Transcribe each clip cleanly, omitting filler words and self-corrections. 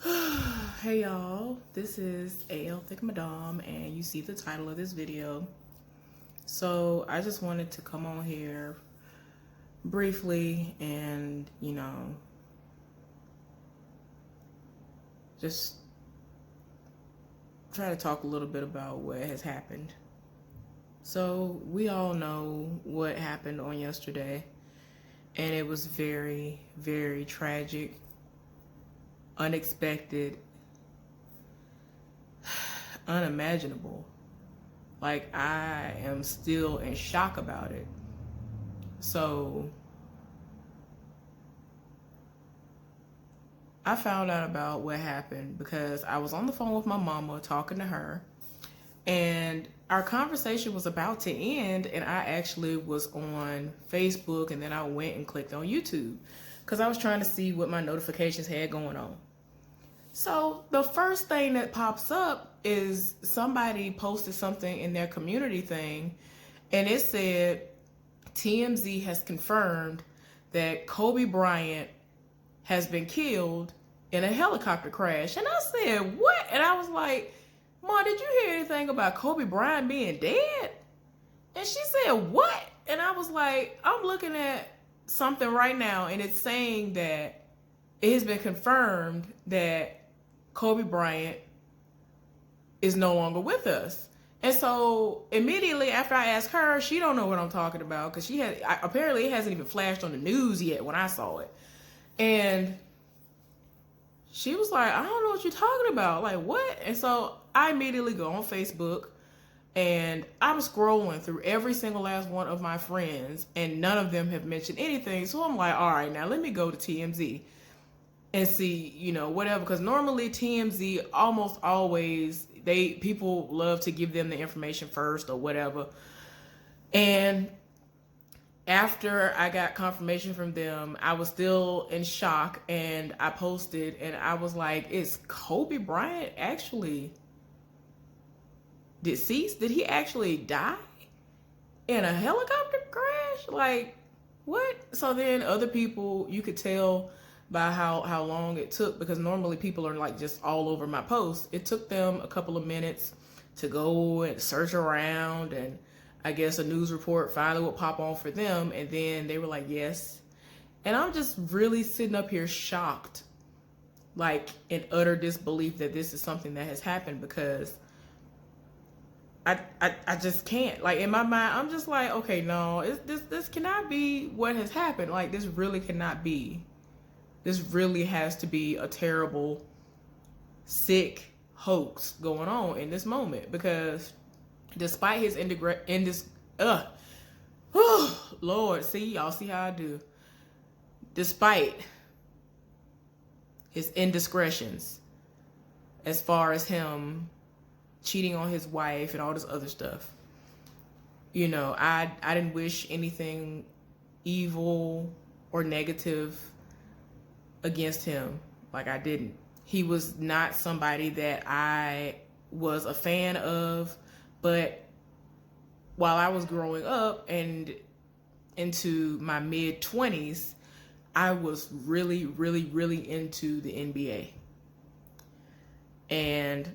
Hey y'all, this is AL Thick Madame, and you see the title of this video. So I just wanted to come on here briefly and, just try to talk a little bit about what has happened. So we all know what happened on yesterday, and it was very, very tragic, unexpected, unimaginable. Like, I am still in shock about it. So I found out about what happened because I was on the phone with my mama talking to her, and our conversation was about to end, and I actually was on Facebook, and then I went and clicked on YouTube because I was trying to see what my notifications had going on. So the first thing that pops up is somebody posted something in their community thing, and it said TMZ has confirmed that Kobe Bryant has been killed in a helicopter crash. And I said, what? And I was like, Mom, did you hear anything about Kobe Bryant being dead? And she said, what? And I was like, I'm looking at something right now, and it's saying that it has been confirmed that Kobe Bryant is no longer with us. And so immediately after I asked her, she don't know what I'm talking about because apparently it hasn't even flashed on the news yet when I saw it. And she was like, I don't know what you're talking about. Like, what? And so I immediately go on Facebook, and I'm scrolling through every single last one of my friends, and none of them have mentioned anything. So I'm like, all right, now let me go to TMZ and see, whatever. Because normally TMZ almost always, people love to give them the information first or whatever. And after I got confirmation from them, I was still in shock, and I posted, and I was like, is Kobe Bryant actually deceased? Did he actually die in a helicopter crash? Like, what? So then other people, you could tell by how long it took, because normally people are like just all over my post. It took them a couple of minutes to go and search around, and I guess a news report finally would pop on for them, and then they were like, yes. And I'm just really sitting up here shocked, like in utter disbelief that this is something that has happened, because I just can't. Like, in my mind, I'm just like, okay, no, this cannot be what has happened. Like, this really cannot be. This really has to be a terrible, sick hoax going on in this moment, because despite his Lord, see, y'all see how I do. Despite his indiscretions, as far as him cheating on his wife and all this other stuff, I didn't wish anything evil or negative against him. Like, I didn't. He was not somebody that I was a fan of, but while I was growing up and into my mid-20s, I was really, really, really into the NBA. And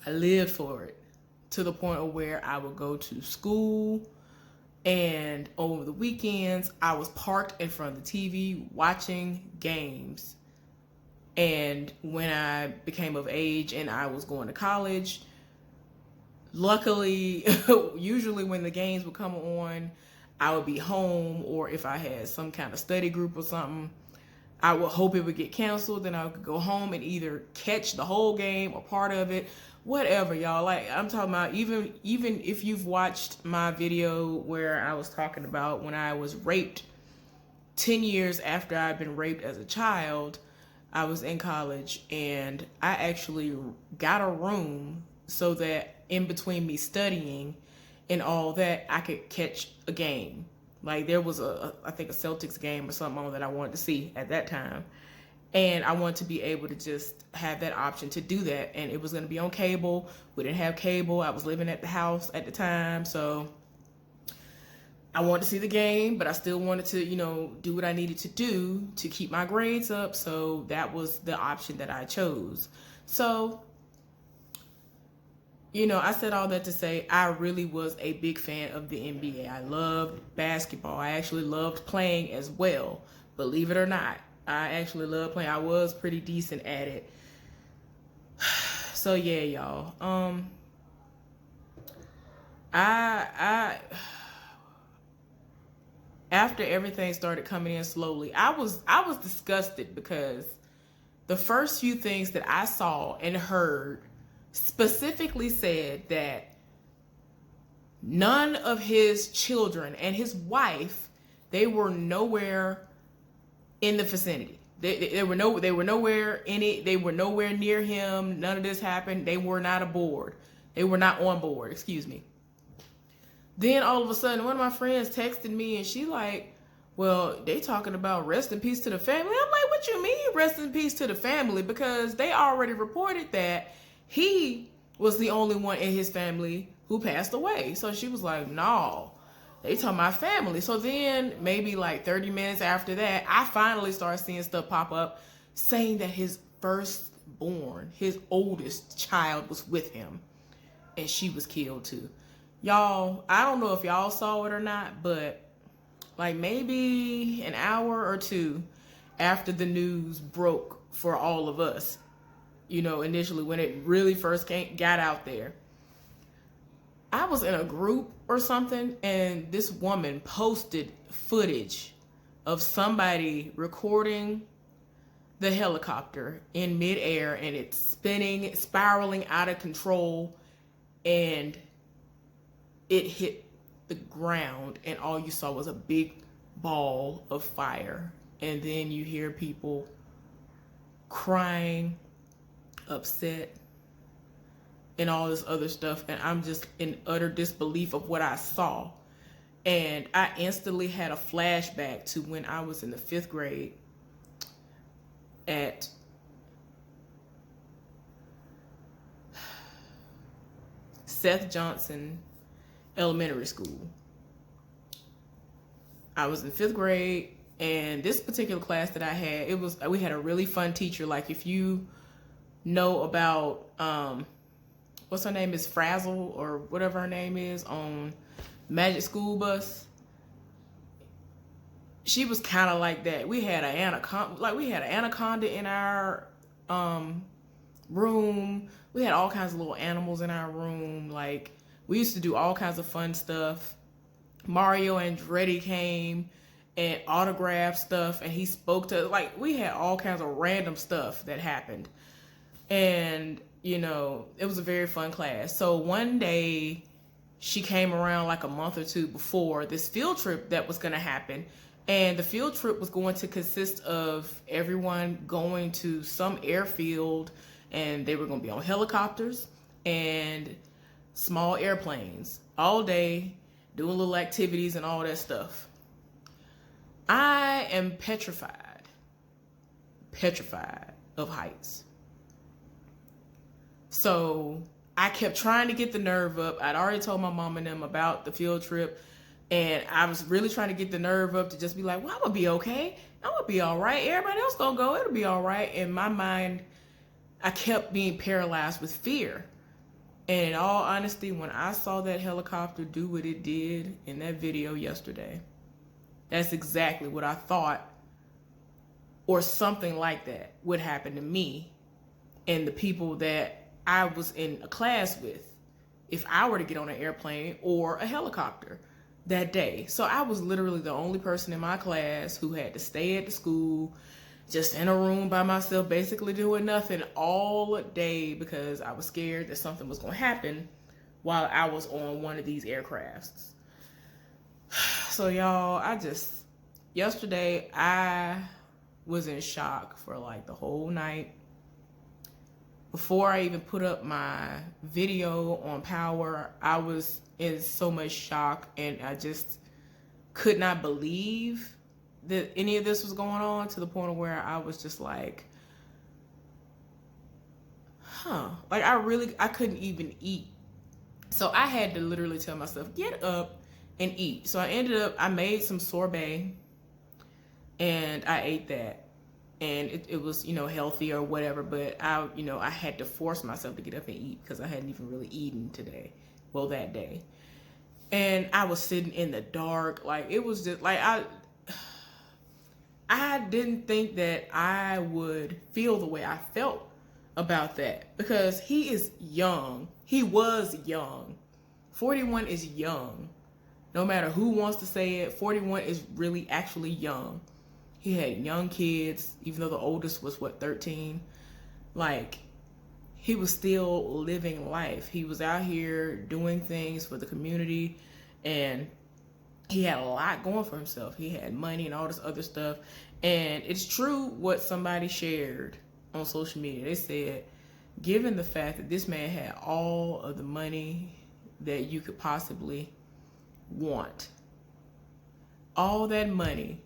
I lived for it, to the point of where I would go to school, and over the weekends, I was parked in front of the TV watching games. And when I became of age and I was going to college, luckily, usually when the games would come on, I would be home, or if I had some kind of study group or something, I would hope it would get canceled. Then I could go home and either catch the whole game or part of it, whatever, y'all. Like, I'm talking about, even if you've watched my video where I was talking about when I was raped 10 years after I'd been raped as a child, I was in college, and I actually got a room so that in between me studying and all that, I could catch a game. Like, there was I think a Celtics game or something on that I wanted to see at that time. And I wanted to be able to just have that option to do that. And it was going to be on cable. We didn't have cable. I was living at the house at the time. So I wanted to see the game, but I still wanted to, do what I needed to do to keep my grades up. So that was the option that I chose. So, I said all that to say I really was a big fan of the NBA. I loved basketball. I actually loved playing as well. Believe it or not, I actually loved playing. I was pretty decent at it. So yeah, y'all. I after everything started coming in slowly, I was disgusted because the first few things that I saw and heard specifically said that none of his children and his wife, they were nowhere in the vicinity. They were nowhere in it. They were nowhere near him. None of this happened. They were not aboard. They were not on board, excuse me. Then all of a sudden, one of my friends texted me and she like, well, they talking about rest in peace to the family. I'm like, what you mean rest in peace to the family? Because they already reported that he was the only one in his family who passed away. So she was like, no, they talking my family. So then maybe like 30 minutes after that, I finally started seeing stuff pop up saying that his firstborn, his oldest child was with him and she was killed too. Y'all, I don't know if y'all saw it or not, but like maybe an hour or two after the news broke for all of us, initially when it really first got out there, I was in a group or something and this woman posted footage of somebody recording the helicopter in midair and it's spinning, spiraling out of control, and it hit the ground and all you saw was a big ball of fire. And then you hear people crying, upset, and all this other stuff. And I'm just in utter disbelief of what I saw. And I instantly had a flashback to when I was in the 5th grade at Seth Johnson Elementary School. I was in 5th grade, and this particular class that I had, we had a really fun teacher. Like if you know about what's her name is Frazzle or whatever her name is on Magic School Bus, she was kind of like that. We had an anaconda in our room. We had all kinds of little animals in our room. Like we used to do all kinds of fun stuff. Mario Andretti came and autographed stuff, and he spoke to, like, we had all kinds of random stuff that happened. And, it was a very fun class. So one day she came around like a month or two before this field trip that was going to happen. And the field trip was going to consist of everyone going to some airfield, and they were going to be on helicopters and small airplanes all day, doing little activities and all that stuff. I am petrified of heights. So I kept trying to get the nerve up. I'd already told my mom and them about the field trip, and I was really trying to get the nerve up to just be like, well, I'm gonna be okay. I'm gonna be all right. Everybody else gonna go. It'll be all right. In my mind, I kept being paralyzed with fear. And in all honesty, when I saw that helicopter do what it did in that video yesterday, that's exactly what I thought, or something like that, would happen to me and the people that I was in a class with if I were to get on an airplane or a helicopter that day. So I was literally the only person in my class who had to stay at the school, just in a room by myself, basically doing nothing all day because I was scared that something was going to happen while I was on one of these aircrafts. So y'all, yesterday I was in shock for like the whole night. Before I even put up my video on Power, I was in so much shock, and I just could not believe that any of this was going on, to the point of where I was just like, like I couldn't even eat. So I had to literally tell myself, get up and eat. So I made some sorbet and I ate that. And it was, healthy or whatever, but I had to force myself to get up and eat because I hadn't even really eaten today. Well, that day. And I was sitting in the dark. Like, it was just like, I didn't think that I would feel the way I felt about that because he is young. He was young. 41 is young. No matter who wants to say it, 41 is really actually young. He had young kids, even though the oldest was 13. Like, he was still living life. He was out here doing things for the community, and he had a lot going for himself. He had money and all this other stuff. And it's true what somebody shared on social media. They said, given the fact that this man had all of the money that you could possibly want, all that money,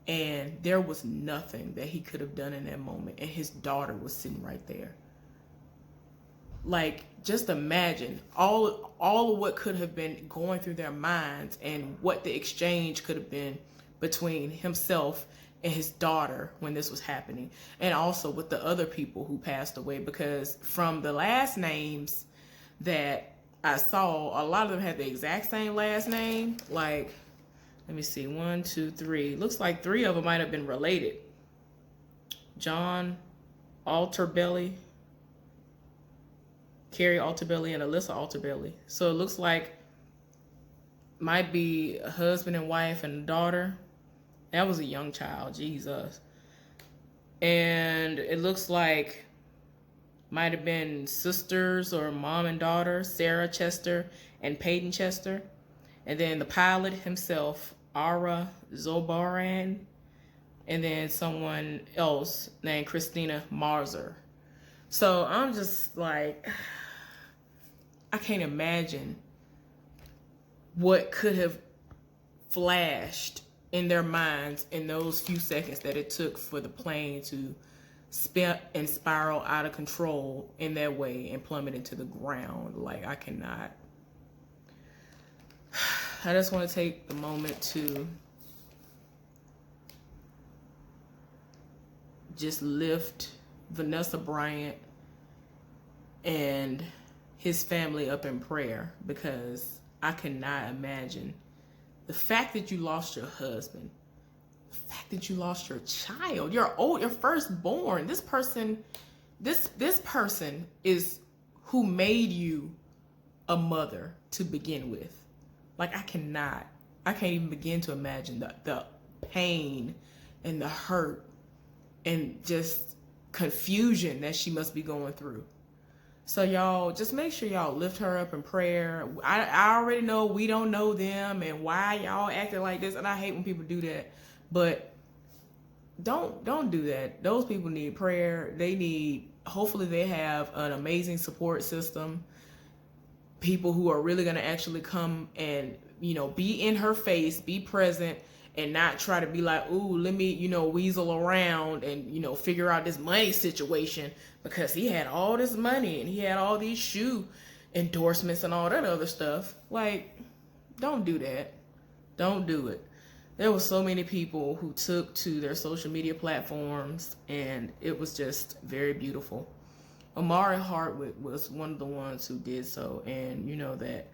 and there was nothing that he could have done in that moment, and his daughter was sitting right there. Like, just imagine all of what could have been going through their minds and what the exchange could have been between himself and his daughter when this was happening, and also with the other people who passed away, because from the last names that I saw, a lot of them had the exact same last name. Like, let me see, 1, 2, 3. Looks like 3 of them might have been related. John Alterbelly, Carrie Alterbelly, and Alyssa Alterbelly. So it looks like might be a husband and wife and a daughter. That was a young child, Jesus. And it looks like might have been sisters or mom and daughter, Sarah Chester and Peyton Chester. And then the pilot himself, Ara Zobaran, and then someone else named Christina Marzer. So I'm just like, I can't imagine what could have flashed in their minds in those few seconds that it took for the plane to spin and spiral out of control in that way and plummet into the ground. Like, I cannot. I just want to take the moment to just lift Vanessa Bryant and his family up in prayer, because I cannot imagine the fact that you lost your husband, the fact that you lost your child, your firstborn. This person is who made you a mother to begin with. Like, I can't even begin to imagine the pain and the hurt and just confusion that she must be going through. So y'all, just make sure y'all lift her up in prayer. I already know we don't know them and why y'all acting like this, and I hate when people do that. But don't do that. Those people need prayer. Hopefully they have an amazing support system. People who are really going to actually come and, be in her face, be present, and not try to be like, ooh, let me, weasel around and, figure out this money situation, because he had all this money and he had all these shoe endorsements and all that other stuff. Like, don't do that. Don't do it. There were so many people who took to their social media platforms, and it was just very beautiful. Amari Hartwick was one of the ones who did so. And you know that,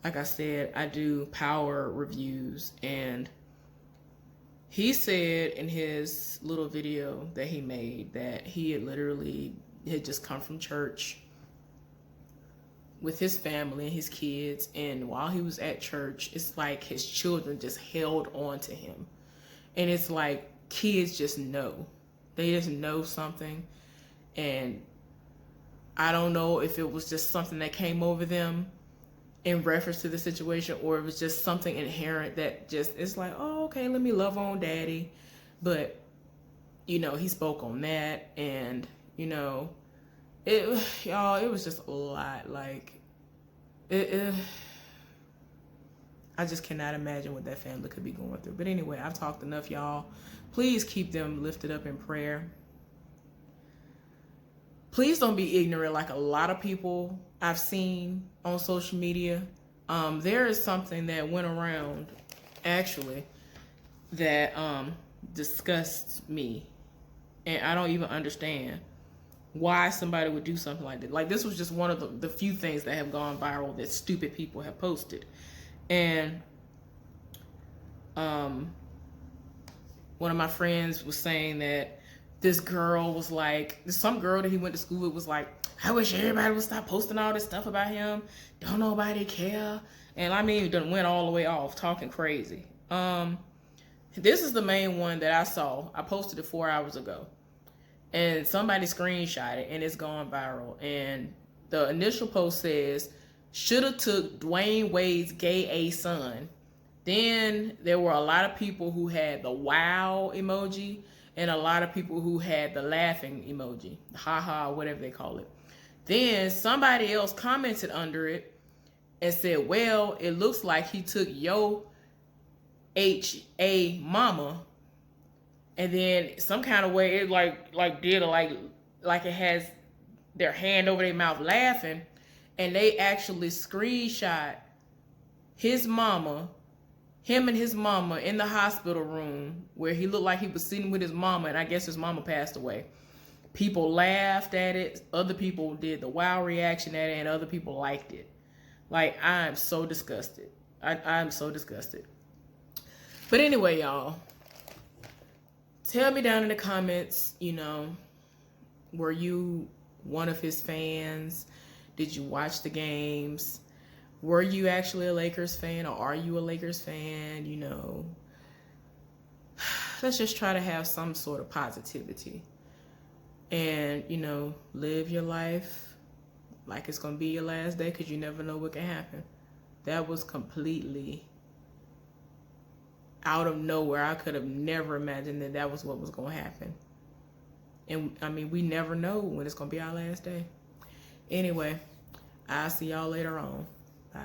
like I said, I do power reviews, and he said in his little video that he made that he had just come from church with his family and his kids, and while he was at church, it's like his children just held on to him. And it's like kids just know. They just know something. And I don't know if it was just something that came over them in reference to the situation, or it was just something inherent that just, it's like, oh, okay, let me love on daddy. But, he spoke on that, and, it was just a lot. Like, I just cannot imagine what that family could be going through. But anyway, I've talked enough, y'all. Please keep them lifted up in prayer. Please don't be ignorant like a lot of people I've seen on social media There is something that went around actually that disgusts me, and I don't even understand why somebody would do something like that. Like, this was just one of the few things that have gone viral that stupid people have posted. And one of my friends was saying that this girl was like, some girl that he went to school with was like, I wish everybody would stop posting all this stuff about him. Don't nobody care. And I mean, it went all the way off, talking crazy. This is the main one that I saw. I posted it 4 hours ago. And somebody screenshot it, and it's gone viral. And the initial post says, shoulda took Dwayne Wade's gay A son. Then there were a lot of people who had the wow emoji, and a lot of people who had the laughing emoji, haha, whatever they call it. Then somebody else commented under it and said, well, it looks like he took yo H.A. mama, and then some kind of way it like did a, like it has their hand over their mouth laughing, and they actually screenshot his mama, him and his mama in the hospital room where he looked like he was sitting with his mama, and I guess his mama passed away. People laughed at it. Other people did the wow reaction at it, and other people liked it. Like, I'm so disgusted. I'm so disgusted. But anyway, y'all, tell me down in the comments, you know, were you one of his fans? Did you watch the games? Were you actually a Lakers fan, or are you a Lakers fan? You know, let's just try to have some sort of positivity. And, you know, live your life like it's going to be your last day, because you never know what can happen. That was completely out of nowhere. I could have never imagined that that was what was going to happen. And, I mean, we never know when it's going to be our last day. Anyway, I'll see y'all later on. Bye.